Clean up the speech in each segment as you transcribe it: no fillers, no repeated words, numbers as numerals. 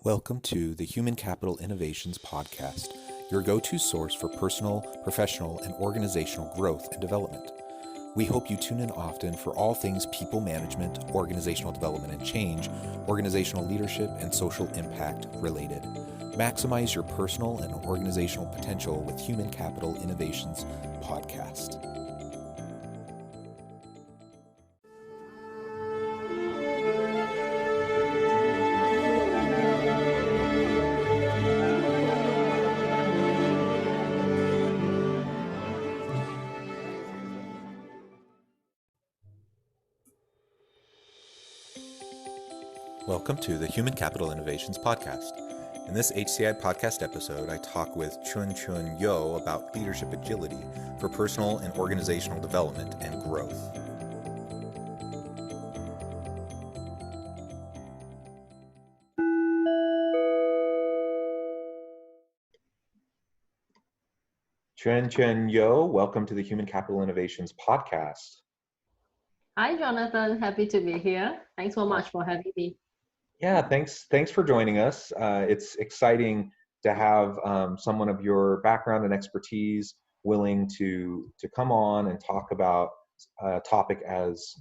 Welcome to the Human Capital Innovations Podcast, your go-to source for personal, professional, and organizational growth and development. We hope you tune in often for all things people management, organizational development and change, organizational leadership, and social impact related. Maximize your personal and organizational potential with Human Capital Innovations Podcast. Welcome to the Human Capital Innovations Podcast. In this HCI podcast episode, I talk with Chuen Yo about leadership agility for personal and organizational development and growth. Chuen Yo, welcome to the Human Capital Innovations Podcast. Hi, Jonathan. Happy to be here. Thanks so much for having me. Yeah, thanks for joining us. It's exciting to have someone of your background and expertise willing to come on and talk about a topic as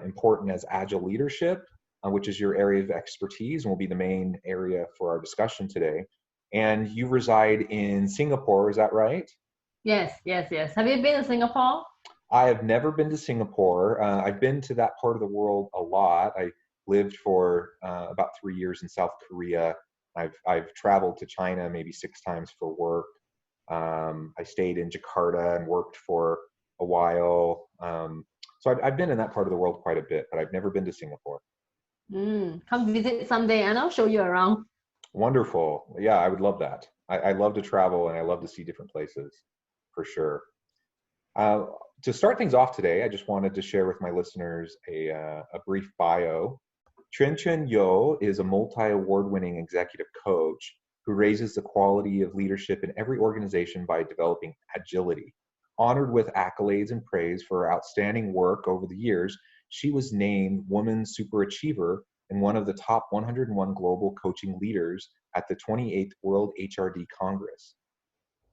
important as agile leadership, which is your area of expertise and will be the main area for our discussion today. And you reside in Singapore, is that right? Yes. Have you been to Singapore? I have never been to Singapore. I've been to that part of the world a lot. I lived for about 3 years in South Korea. I've traveled to China maybe 6 times for work. I stayed in Jakarta and worked for a while. So I've been in that part of the world quite a bit, but I've never been to Singapore. Come visit someday and I'll show you around. Wonderful. Yeah, I would love that. I love to travel and I love to see different places, for sure. To start things off today, I just wanted to share with my listeners a brief bio. Chuen Yo is a multi-award-winning executive coach who raises the quality of leadership in every organization by developing agility. Honored with accolades and praise for her outstanding work over the years, she was named Woman Superachiever and one of the top 101 global coaching leaders at the 28th World HRD Congress.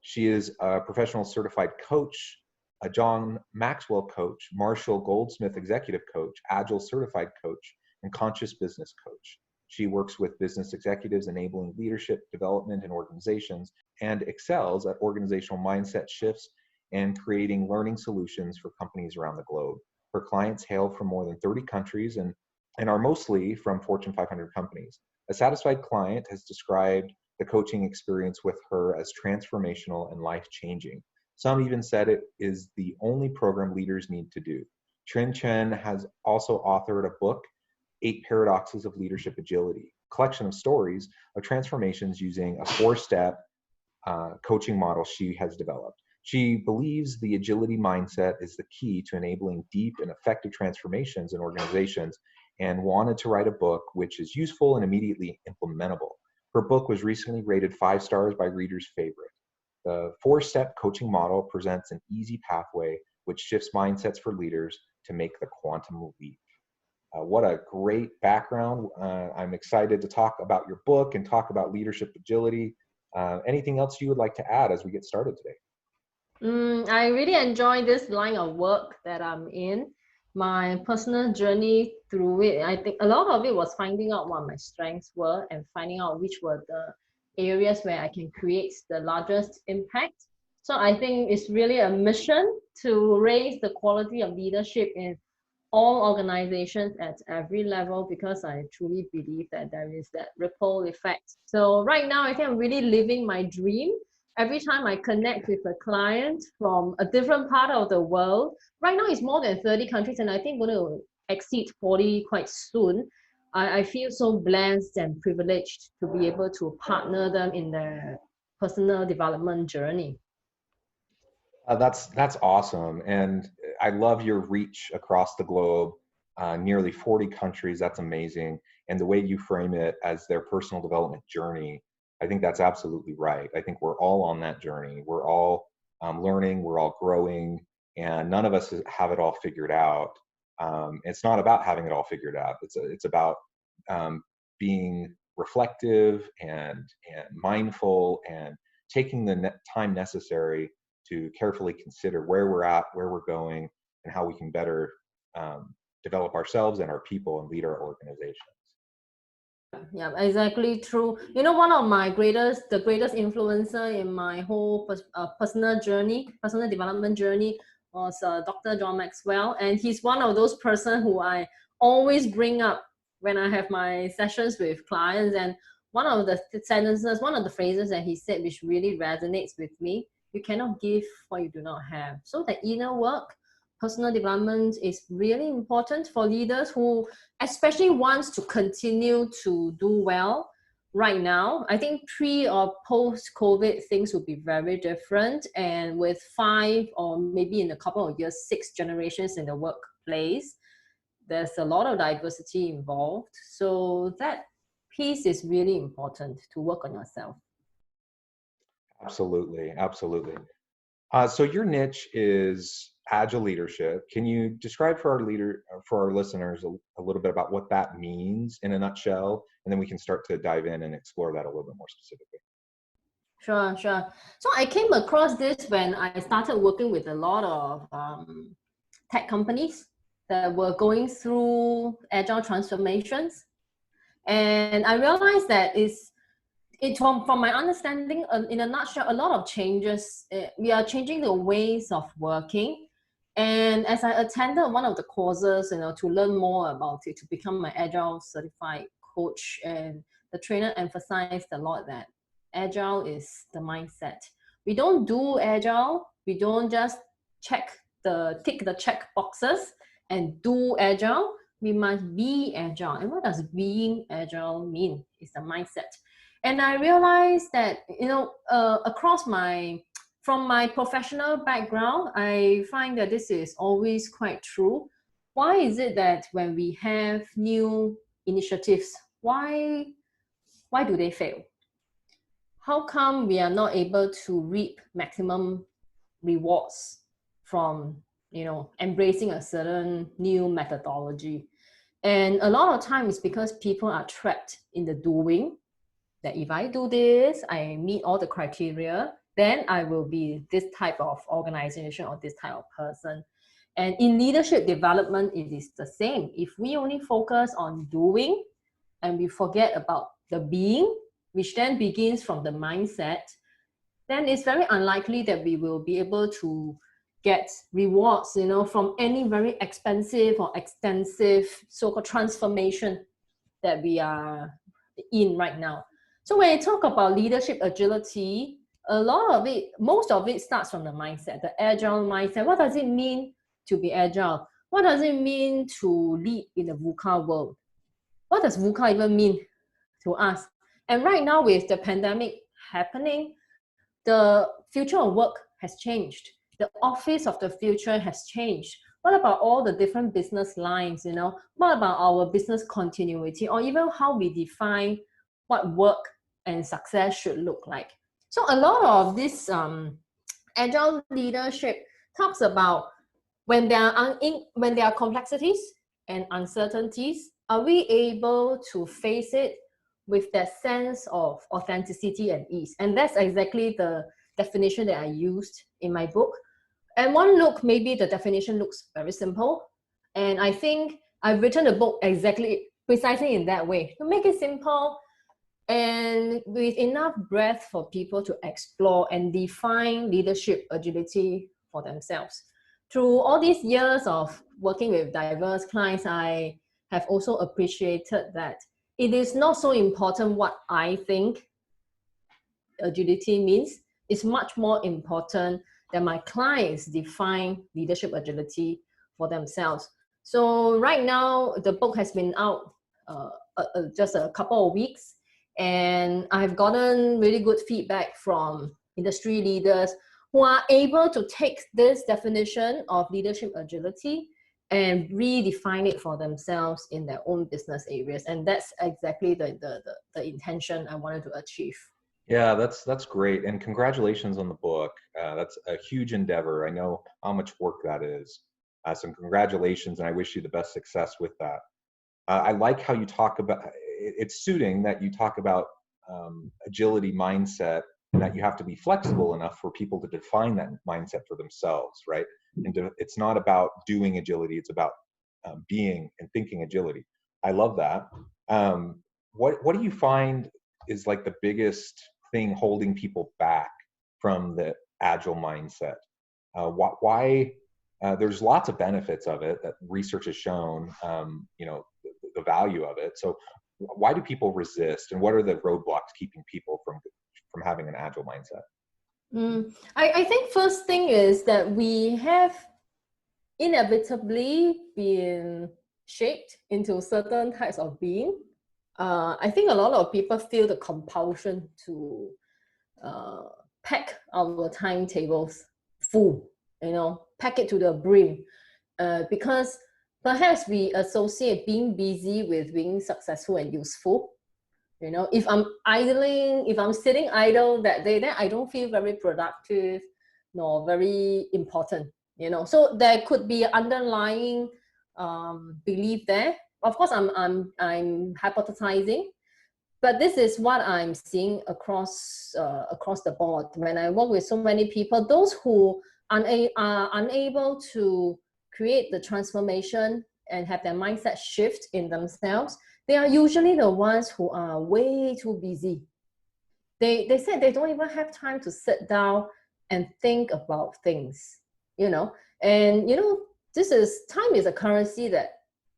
She is a professional certified coach, a John Maxwell coach, Marshall Goldsmith executive coach, Agile certified coach, and conscious business coach. She works with business executives enabling leadership development in organizations and excels at organizational mindset shifts and creating learning solutions for companies around the globe. Her clients hail from more than 30 countries and are mostly from Fortune 500 companies. A satisfied client has described the coaching experience with her as transformational and life-changing. Some even said it is the only program leaders need to do. Chuen has also authored a book, 8 Paradoxes of Leadership Agility, a collection of stories of transformations using a 4-step coaching model she has developed. She believes the agility mindset is the key to enabling deep and effective transformations in organizations and wanted to write a book which is useful and immediately implementable. Her book was recently rated 5 stars by readers' favorite. The 4-step coaching model presents an easy pathway which shifts mindsets for leaders to make the quantum leap. What a great background. I'm excited to talk about your book and talk about leadership agility. Anything else you would like to add as we get started today? I really enjoy this line of work that I'm in. My personal journey through it, I think a lot of it was finding out what my strengths were and finding out which were the areas where I can create the largest impact. So I think it's really a mission to raise the quality of leadership in all organizations at every level, because I truly believe that there is that ripple effect. So right now, I think I'm really living my dream. Every time I connect with a client from a different part of the world, right now it's more than 30 countries, and I think going to exceed 40 quite soon. I feel so blessed and privileged to be able to partner them in their personal development journey. That's awesome. And I love your reach across the globe, nearly 40 countries. That's amazing. And the way you frame it as their personal development journey, I think that's absolutely right. I think we're all on that journey. We're all learning, we're all growing, and none of us have it all figured out. It's not about having it all figured out. It's about being reflective and mindful, and taking the time necessary to carefully consider where we're at, where we're going, and how we can better develop ourselves and our people and lead our organizations. Yeah, exactly true. You know, one of the greatest influencer in my whole personal journey, personal development journey, was Dr. John Maxwell, and he's one of those person who I always bring up when I have my sessions with clients. And one of the sentences, one of the phrases that he said, which really resonates with me: "You cannot give what you do not have." So the inner work, personal development, is really important for leaders who especially wants to continue to do well right now. I think pre or post COVID, things will be very different. And with 5, or maybe in a couple of years, 6 generations in the workplace, there's a lot of diversity involved. So that piece is really important to work on yourself. Absolutely, absolutely. So your niche is agile leadership. Can you describe for our listeners a little bit about what that means in a nutshell, and then we can start to dive in and explore that a little bit more specifically. Sure, sure. So I came across this when I started working with a lot of tech companies that were going through agile transformations, and I realized that from my understanding, in a nutshell, a lot of changes. We are changing the ways of working. And as I attended one of the courses, to learn more about it, to become an Agile certified coach, and the trainer emphasized a lot that Agile is the mindset. We don't do Agile. We don't just tick the check boxes and do Agile. We must be Agile. And what does being Agile mean? It's the mindset. And I realized that, from my professional background, I find that this is always quite true. Why is it that when we have new initiatives, why do they fail? How come we are not able to reap maximum rewards from, embracing a certain new methodology? And a lot of times, because people are trapped in the doing, that if I do this, I meet all the criteria, then I will be this type of organization or this type of person. And in leadership development, it is the same. If we only focus on doing and we forget about the being, which then begins from the mindset, then it's very unlikely that we will be able to get rewards, from any very expensive or extensive so-called transformation that we are in right now. So when I talk about leadership agility, most of it starts from the mindset, the agile mindset. What does it mean to be agile? What does it mean to lead in the VUCA world? What does VUCA even mean to us? And right now, with the pandemic happening, the future of work has changed. The office of the future has changed. What about all the different business lines? What about our business continuity, or even how we define what work and success should look like? So a lot of this agile leadership talks about when there are complexities and uncertainties, are we able to face it with that sense of authenticity and ease? And that's exactly the definition that I used in my book. And maybe the definition looks very simple. And I think I've written the book precisely in that way, to make it simple and with enough breadth for people to explore and define leadership agility for themselves. Through all these years of working with diverse clients, I have also appreciated that it is not so important what I think agility means. It's much more important that my clients define leadership agility for themselves. So right now, the book has been out just a couple of weeks, and I've gotten really good feedback from industry leaders who are able to take this definition of leadership agility and redefine it for themselves in their own business areas. And that's exactly the intention I wanted to achieve. Yeah, that's great, and congratulations on the book. That's a huge endeavor. I know how much work that is. So congratulations, and I wish you the best success with that. I like how you talk about it's suiting that you talk about agility mindset, and that you have to be flexible enough for people to define that mindset for themselves, right? And it's not about doing agility, it's about being and thinking agility. I love that. What do you find is like the biggest thing holding people back from the agile mindset? Why there's lots of benefits of it that research has shown, the value of it. So why do people resist, and what are the roadblocks keeping people from having an agile mindset? I think first thing is that we have inevitably been shaped into certain types of being. I think a lot of people feel the compulsion to pack our timetables full, pack it to the brim, because perhaps we associate being busy with being successful and useful. If I'm idling, if I'm sitting idle that day, then I don't feel very productive nor very important. So there could be underlying belief there. Of course, I'm hypothesizing, but this is what I'm seeing across the board. When I work with so many people, those who are unable to create the transformation and have their mindset shift in themselves, they are usually the ones who are way too busy. They said they don't even have time to sit down and think about things, and time is a currency that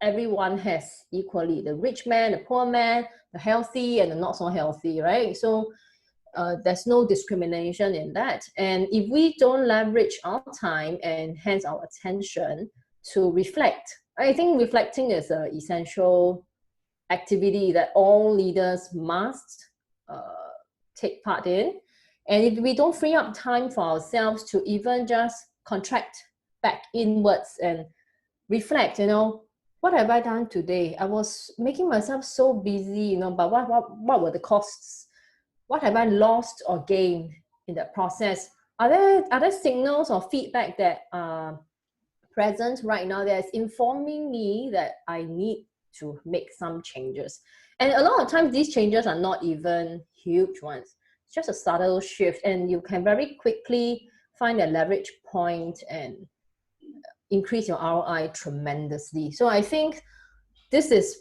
everyone has equally, the rich man, the poor man, the healthy and the not so healthy, right? So there's no discrimination in that. And if we don't leverage our time and hence our attention to reflect, I think reflecting is an essential activity that all leaders must take part in. And if we don't free up time for ourselves to even just contract back inwards and reflect, what have I done today? I was making myself so busy, but what were the costs? What have I lost or gained in that process? Are there signals or feedback that are present right now that is informing me that I need to make some changes? And a lot of times these changes are not even huge ones. It's just a subtle shift, and you can very quickly find a leverage point and increase your ROI tremendously. So I think this is,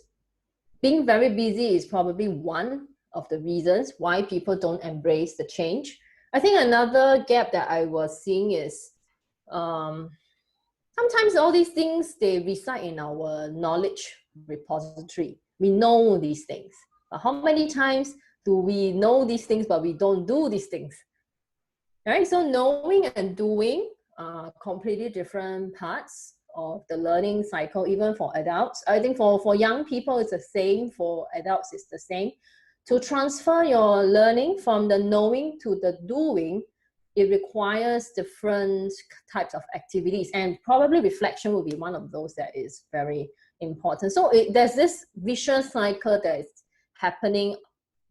being very busy is probably one of the reasons why people don't embrace the change. I think another gap that I was seeing is sometimes all these things, they reside in our knowledge repository. We know these things, but how many times do we know these things but we don't do these things? All right, so knowing and doing are completely different parts of the learning cycle, even for adults. I think for young people it's the same, for adults it's the same. To transfer your learning from the knowing to the doing, it requires different types of activities, and probably reflection will be one of those that is very important. So there's this vicious cycle that is happening,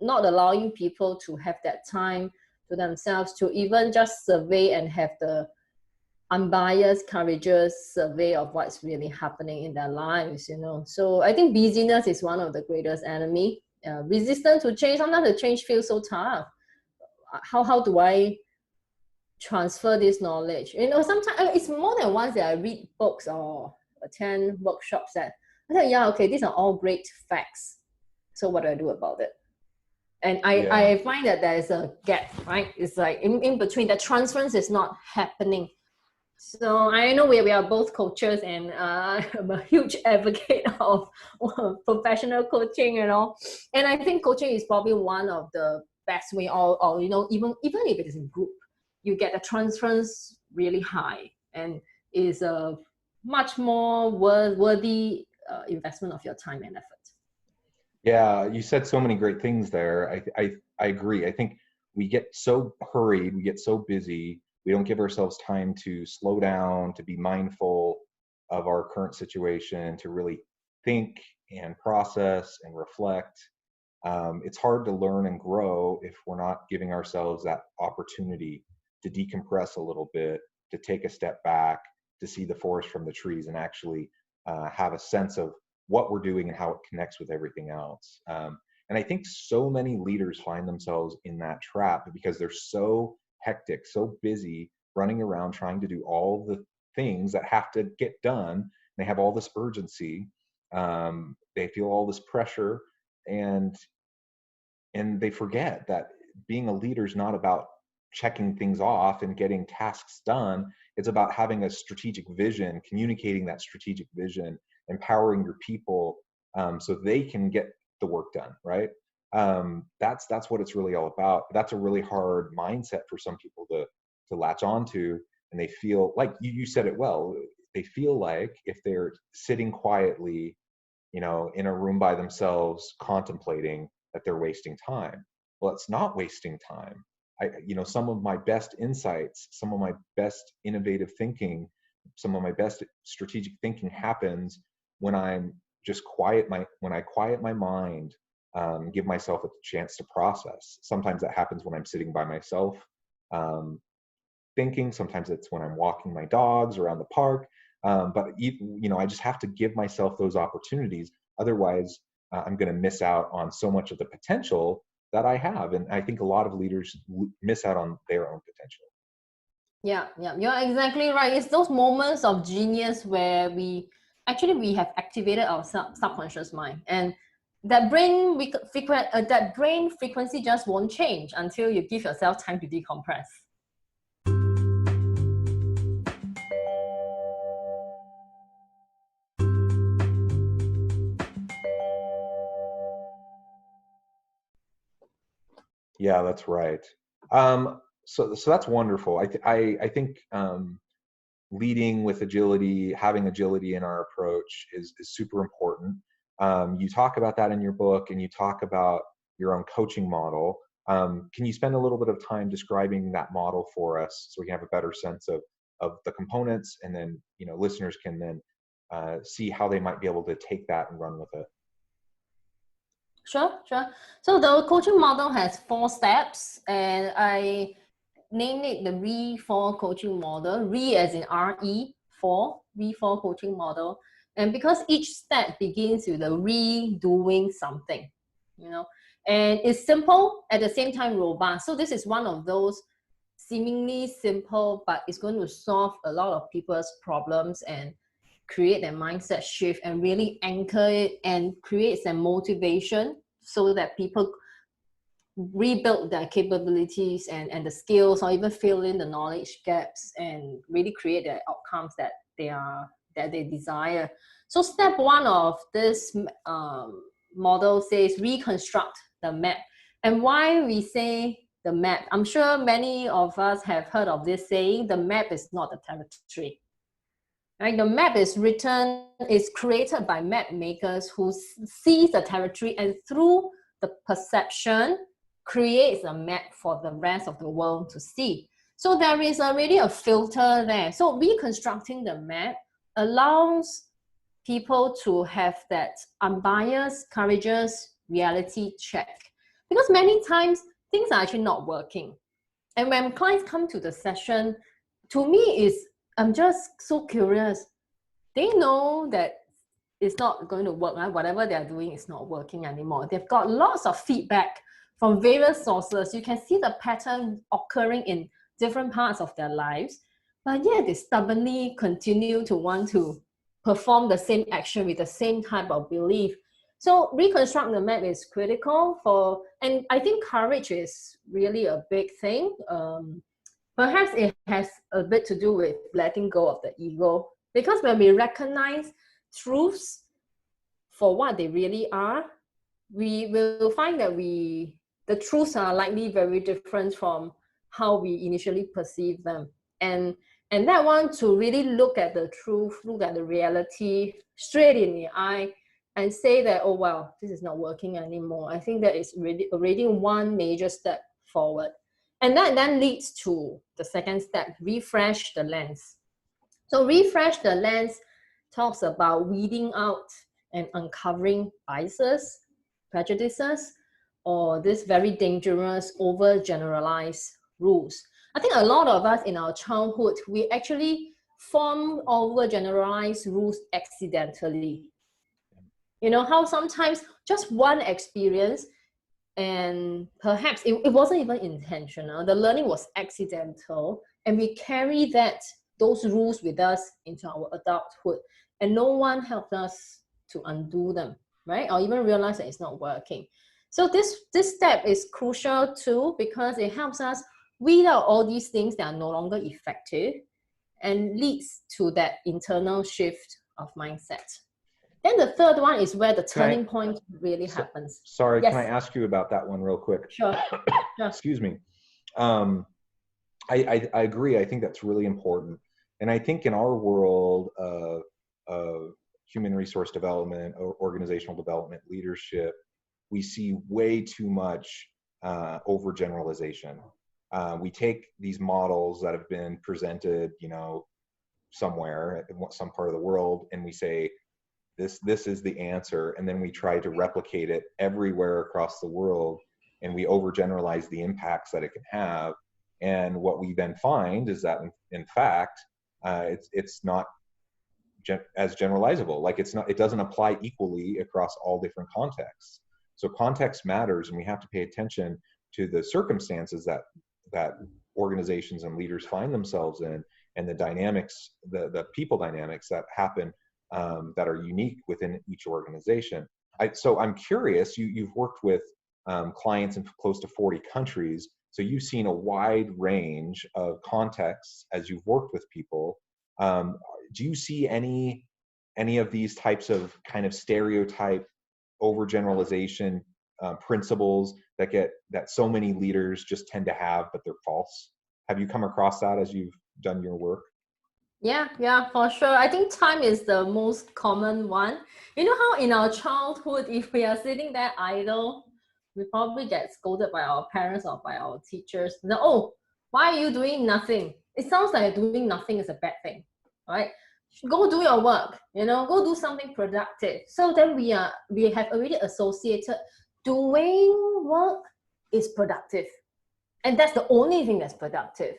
not allowing people to have that time to themselves to even just survey and have the unbiased, courageous survey of what's really happening in their lives, So I think busyness is one of the greatest enemy. Resistance to change, sometimes the change feels so tough. How do I transfer this knowledge? Sometimes it's more than once that I read books or attend workshops that I thought, yeah, okay, these are all great facts. So what do I do about it? And I find that there is a gap, right? It's like in between, the transference is not happening. So I know we are both coaches, and I'm a huge advocate of professional coaching and all. And I think coaching is probably one of the best way, or even if it is in group, you get the transference really high, and is a much more worthy investment of your time and effort. Yeah, you said so many great things there. I agree. I think we get so hurried, we get so busy, we don't give ourselves time to slow down, to be mindful of our current situation, to really think and process and reflect. It's hard to learn and grow if we're not giving ourselves that opportunity to decompress a little bit, to take a step back, to see the forest from the trees, and actually have a sense of what we're doing and how it connects with everything else. And I think so many leaders find themselves in that trap because they're so hectic, so busy running around trying to do all the things that have to get done. They have all this urgency. They feel all this pressure, and they forget that being a leader is not about checking things off and getting tasks done. It's about having a strategic vision, communicating that strategic vision, empowering your people, so they can get the work done, right? That's what it's really all about. That's a really hard mindset for some people to latch onto, and they feel like you said it well. They feel like if they're sitting quietly, in a room by themselves, contemplating, that they're wasting time. Well, it's not wasting time. Some of my best insights, some of my best innovative thinking, some of my best strategic thinking happens when I'm just when I quiet my mind, give myself a chance to process. Sometimes that happens when I'm sitting by myself, thinking. Sometimes it's when I'm walking my dogs around the park. But I just have to give myself those opportunities. Otherwise, I'm going to miss out on so much of the potential that I have. And I think a lot of leaders miss out on their own potential. Yeah, you're exactly right. It's those moments of genius where we have activated our subconscious mind, and that brain frequency just won't change until you give yourself time to decompress. Yeah, that's right. So that's wonderful. I think leading with agility, having agility in our approach is super important. You talk about that in your book, and you talk about your own coaching model. Can you spend a little bit of time describing that model for us so we can have a better sense of the components, and then listeners can then see how they might be able to take that and run with it? Sure. So the coaching model has 4 steps, and I named it the RE4 coaching model. RE as in RE, 4, RE4 coaching model. And because each step begins with the redoing something, and it's simple at the same time robust. So this is one of those seemingly simple, but it's going to solve a lot of people's problems and create a mindset shift and really anchor it and create some motivation so that people rebuild their capabilities and the skills, or even fill in the knowledge gaps and really create the outcomes that they desire. So step 1 of this model says reconstruct the map. And why we say the map, I'm sure many of us have heard of this saying, the map is not the territory. Right? The map is created by map makers who sees the territory, and through the perception creates a map for the rest of the world to see. So there is already a filter there. So reconstructing the map allows people to have that unbiased, courageous reality check. Because many times things are actually not working. And when clients come to the session, to me, I'm just so curious. They know that it's not going to work, right? Whatever they're doing is not working anymore. They've got lots of feedback from various sources. You can see the pattern occurring in different parts of their lives, but yet they stubbornly continue to want to perform the same action with the same type of belief. So reconstruct the map is critical and I think courage is really a big thing. Perhaps it has a bit to do with letting go of the ego, because when we recognize truths for what they really are, we will find that the truths are likely very different from how we initially perceive them. And that one, to really look at the truth, look at the reality straight in the eye and say that, oh, well, this is not working anymore. I think that is already one major step forward. And that then leads to the second step, refresh the lens. So refresh the lens talks about weeding out and uncovering biases, prejudices, or this very dangerous overgeneralized rules. I think a lot of us in our childhood, we actually form overgeneralized rules accidentally. You know, how sometimes just one experience, and perhaps it wasn't even intentional, the learning was accidental, and we carry those rules with us into our adulthood, and no one helped us to undo them, right? Or even realize that it's not working. So this step is crucial too, because it helps us weed out all these things that are no longer effective and leads to that internal shift of mindset. Then the third one is where the turning point really happens. Sorry, Yes. can I ask you about that one real quick? Sure. Excuse me. I agree. I think that's really important. And I think in our world of human resource development, or organizational development, leadership, we see way too much overgeneralization. We take these models that have been presented, somewhere in some part of the world, and we say, this is the answer, and then we try to replicate it everywhere across the world, and we overgeneralize the impacts that it can have. And what we then find is that in fact it's not as generalizable. Like it doesn't apply equally across all different contexts. So context matters, and we have to pay attention to the circumstances that organizations and leaders find themselves in, and the dynamics, the people dynamics that happen, that are unique within each organization. So I'm curious, you've worked with clients in close to 40 countries, so you've seen a wide range of contexts as you've worked with people. Do you see any of these types of kind of stereotype overgeneralization principles that so many leaders just tend to have, but they're false? Have you come across that as you've done your work? Yeah, for sure. I think time is the most common one. You know how in our childhood, if we are sitting there idle, we probably get scolded by our parents or by our teachers. Oh, why are you doing nothing? It sounds like doing nothing is a bad thing, right? Go do your work, go do something productive. So then we have already associated doing work is productive. And that's the only thing that's productive.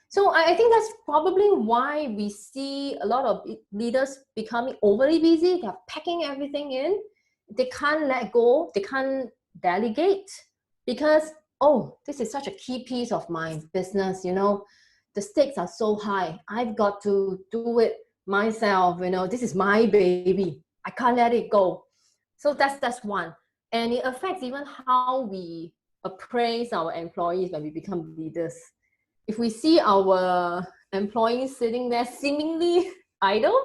So I think that's probably why we see a lot of leaders becoming overly busy. They're packing everything in. They can't let go. They can't delegate because, oh, this is such a key piece of my business. The stakes are so high. I've got to do it myself. This is my baby. I can't let it go. So that's one. And it affects even how we appraise our employees when we become leaders. If we see our employees sitting there seemingly idle,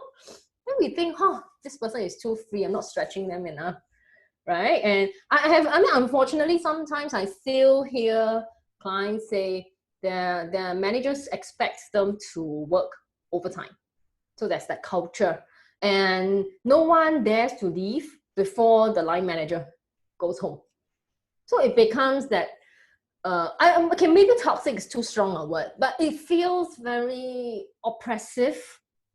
then we think, this person is too free. I'm not stretching them enough, right? And unfortunately, sometimes I still hear clients say their managers expect them to work overtime. So that's that culture. And no one dares to leave before the line manager goes home. So it becomes that okay, maybe toxic is too strong a word, but it feels very oppressive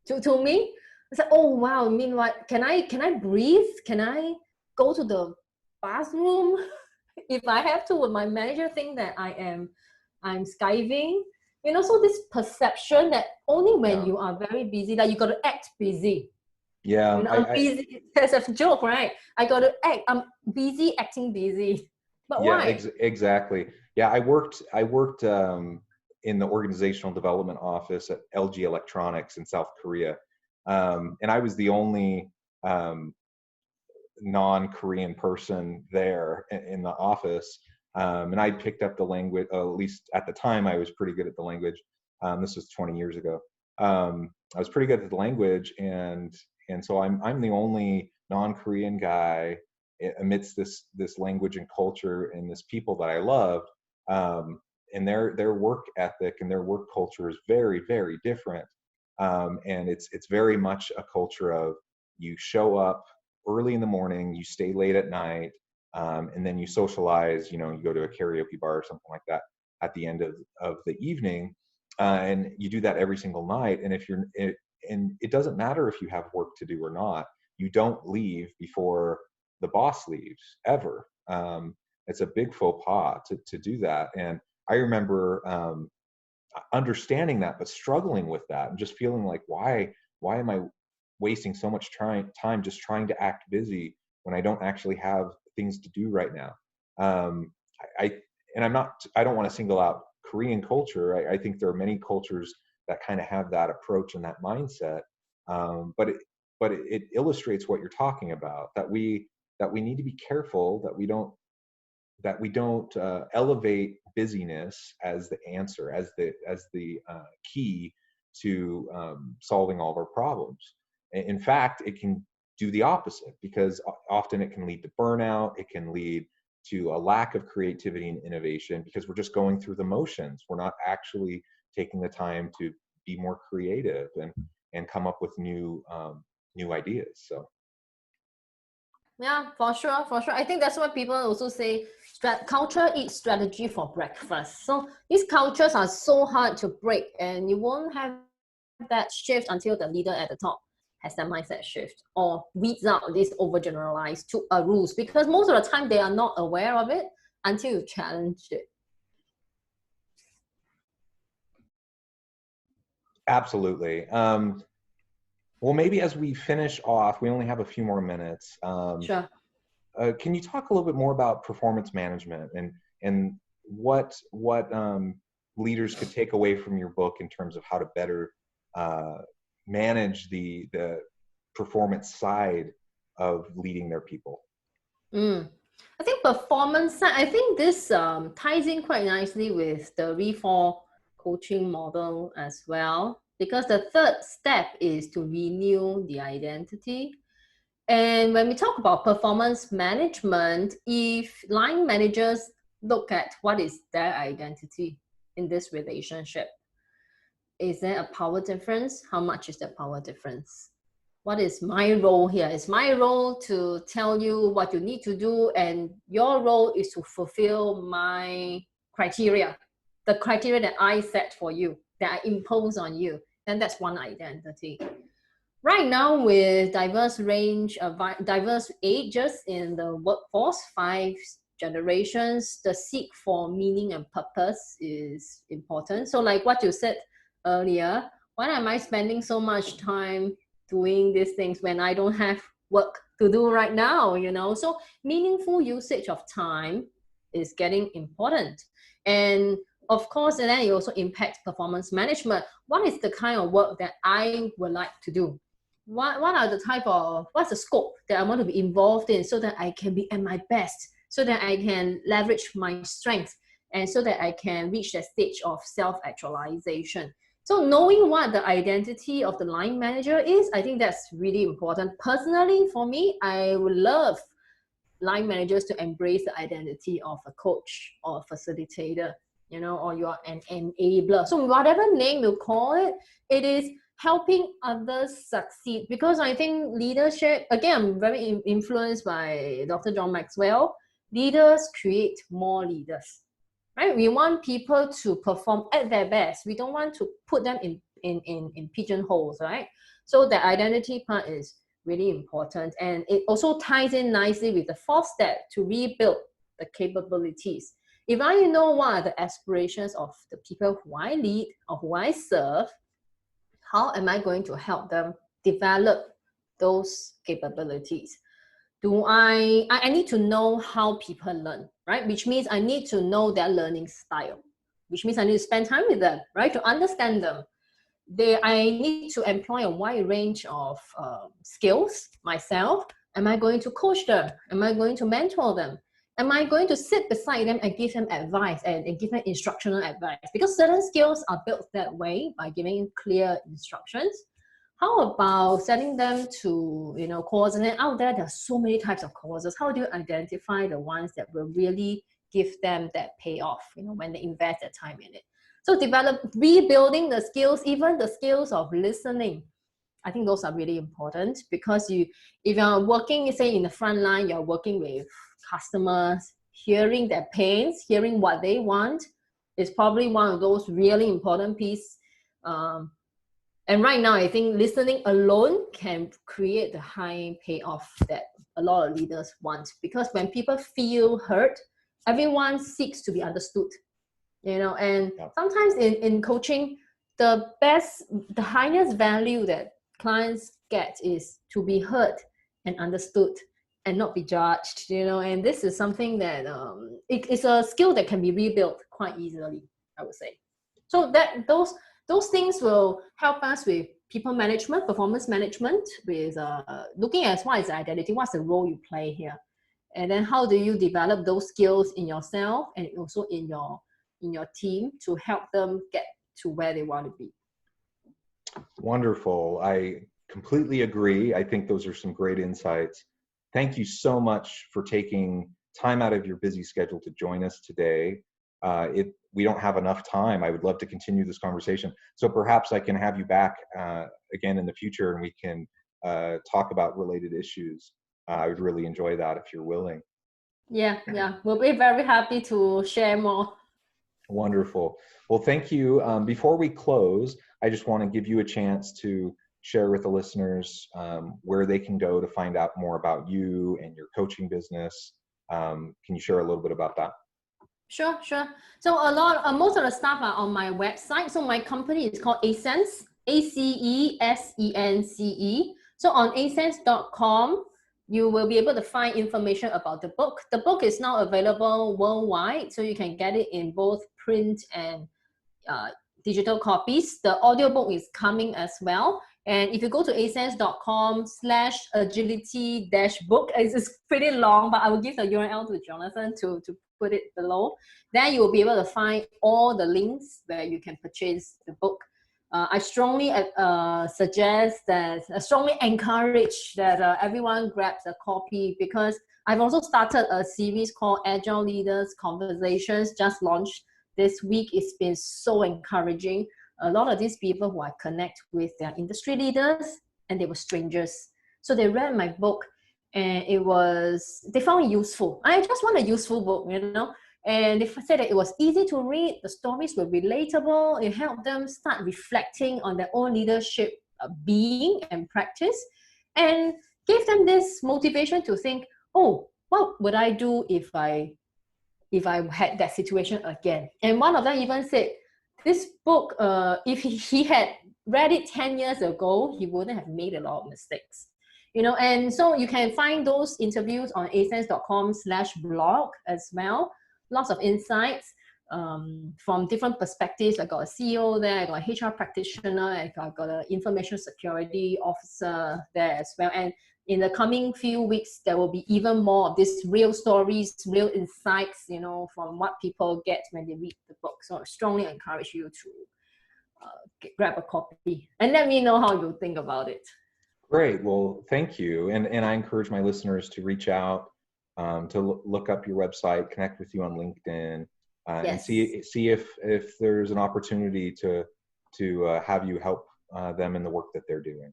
to me. It's like, oh wow, meanwhile, can I breathe? Can I go to the bathroom if I have to? Would my manager think that I'm skiving? So this perception that only when you are very busy, that you got to act busy. Yeah, I'm busy. There's a joke, right? I got to act. I'm busy acting busy. But yeah, why? exactly. Yeah, I worked in the organizational development office at LG Electronics in South Korea, and I was the only non-Korean person there in the office, and I picked up the language. At least at the time, I was pretty good at the language. This was 20 years ago. I was pretty good at the language, and so I'm the only non-Korean guy amidst this language and culture and this people that I loved. And their work ethic and their work culture is very, very different. And it's very much a culture of, you show up early in the morning, you stay late at night, and then you socialize. You go to a karaoke bar or something like that at the end of the evening, and you do that every single night. And and it doesn't matter if you have work to do or not. You don't leave before the boss leaves, ever. It's a big faux pas to do that. And I remember understanding that, but struggling with that, and just feeling like, why am I wasting so much time just trying to act busy when I don't actually have things to do right now. I and I don't want to single out Korean culture. I think there are many cultures that kind of have that approach and that mindset. But it illustrates what you're talking about, that we need to be careful that we don't elevate busyness as the answer, as the key to solving all of our problems. In fact, it can do the opposite, because often it can lead to burnout. It can lead to a lack of creativity and innovation, because we're just going through the motions. We're not actually taking the time to be more creative and come up with new ideas. So Yeah, for sure, for sure. I think that's what people also say, culture eats strategy for breakfast. So these cultures are so hard to break, and you won't have that shift until the leader at the top has that mindset shift or weeds out this overgeneralized to rules, because most of the time they are not aware of it until you challenge it. absolutely. Well, maybe as we finish off, we only have a few more minutes. Sure. Can you talk a little bit more about performance management and what leaders could take away from your book in terms of how to better manage the performance side of leading their people? I think performance side, I think this ties in quite nicely with the V4 coaching model as well, because the third step is to renew the identity. And when we talk about performance management, if line managers look at what is their identity in this relationship, is there a power difference? How much is the power difference? What is my role here? Is my role to tell you what you need to do, and your role is to fulfill my criteria, the criteria that I set for you, that I impose on you. Then that's one identity. Right now, with diverse range of diverse ages in the workforce, 5 generations, the seek for meaning and purpose is important. So like what you said earlier, why am I spending so much time doing these things when I don't have work to do right now, you know? So meaningful usage of time is getting important. And of course, and then it also impacts performance management. What is the kind of work that I would like to do? What are the type of, what's the scope that I want to be involved in, so that I can be at my best, so that I can leverage my strengths, and so that I can reach that stage of self-actualization. So knowing what the identity of the line manager is, I think that's really important. Personally, for me, I would love line managers to embrace the identity of a coach or a facilitator, you know, or you're an enabler. So whatever name you call it, it is helping others succeed. Because I think leadership, again, I'm very influenced by Dr. John Maxwell. Leaders create more leaders, right? We want people to perform at their best. We don't want to put them in pigeonholes, right? So the identity part is really important. And it also ties in nicely with the fourth step, to rebuild the capabilities. If I know what are the aspirations of the people who I lead or who I serve, how am I going to help them develop those capabilities? I need to know how people learn, right? Which means I need to know their learning style, which means I need to spend time with them, right? To understand them. I need to employ a wide range of skills myself. Am I going to coach them? Am I going to mentor them? Am I going to sit beside them and give them advice and give them instructional advice? Because certain skills are built that way, by giving clear instructions. How about setting them to, you know, coordinate out there? There are so many types of courses. How do you identify the ones that will really give them that payoff, you know, when they invest their time in it? So rebuilding the skills, even the skills of listening. I think those are really important, because if you're working, say, in the front line, you're working with customers, hearing their pains, hearing what they want is probably one of those really important pieces. And right now, I think listening alone can create the high payoff that a lot of leaders want. Because when people feel hurt, everyone seeks to be understood, you know. And sometimes in coaching, the highest value that clients get is to be heard and understood. and not be judged, and this is something that it's a skill that can be rebuilt quite easily, I would say. So that those things will help us with people management, performance management, with looking at what is the identity, what's the role you play here, and then how do you develop those skills in yourself and also in your team to help them get to where they want to be. Wonderful. I completely agree. I think those are some great insights. Thank you so much for taking time out of your busy schedule to join us today. We don't have enough time. I would love to continue this conversation. So perhaps I can have you back again in the future, and we can talk about related issues. I would really enjoy that if you're willing. Yeah. We'll be very happy to share more. Wonderful. Well, thank you. Before we close, I just want to give you a chance to share with the listeners where they can go to find out more about you and your coaching business. Can you share a little bit about that? Sure. So most of the stuff are on my website. So my company is called Acence, ACESENCE. So on acence.com, you will be able to find information about the book. The book is now available worldwide, so you can get it in both print and digital copies. The audiobook is coming as well. And if you go to acence.com/agility-book, it's pretty long, but I will give the URL to Jonathan to put it below. Then you will be able to find all the links where you can purchase the book. I strongly strongly encourage that everyone grabs a copy, because I've also started a series called Agile Leaders Conversations, just launched this week. It's been so encouraging. A lot of these people who I connect with, their industry leaders, and they were strangers. So they read my book, and they found it useful. I just want a useful book, and they said that it was easy to read, the stories were relatable, it helped them start reflecting on their own leadership being and practice, and gave them this motivation to think, oh, what would I do if I had that situation again? And one of them even said, this book, if he had read it 10 years ago, he wouldn't have made a lot of mistakes. And so you can find those interviews on acence.com/blog as well. Lots of insights from different perspectives. I got a CEO there, I got a HR practitioner, I got an information security officer there as well. And in the coming few weeks, there will be even more of these real stories, real insights, from what people get when they read the book. So I strongly encourage you to grab a copy and let me know how you think about it. Great. Well, thank you. And I encourage my listeners to reach out, to look up your website, connect with you on LinkedIn, Yes. and see if there's an opportunity to have you help them in the work that they're doing.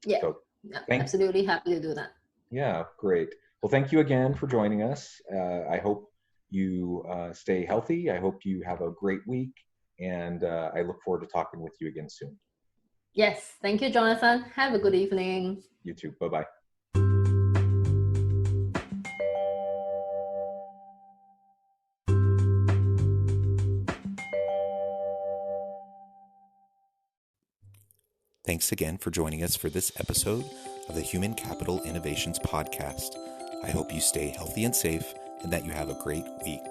Yeah. So, absolutely happy to do that. Yeah, great. Well, thank you again for joining us. I hope you stay healthy. I hope you have a great week, and I look forward to talking with you again soon. Yes. Thank you, Jonathan. Have a good evening. You too. Bye-bye. Thanks again for joining us for this episode of the Human Capital Innovations Podcast. I hope you stay healthy and safe, and that you have a great week.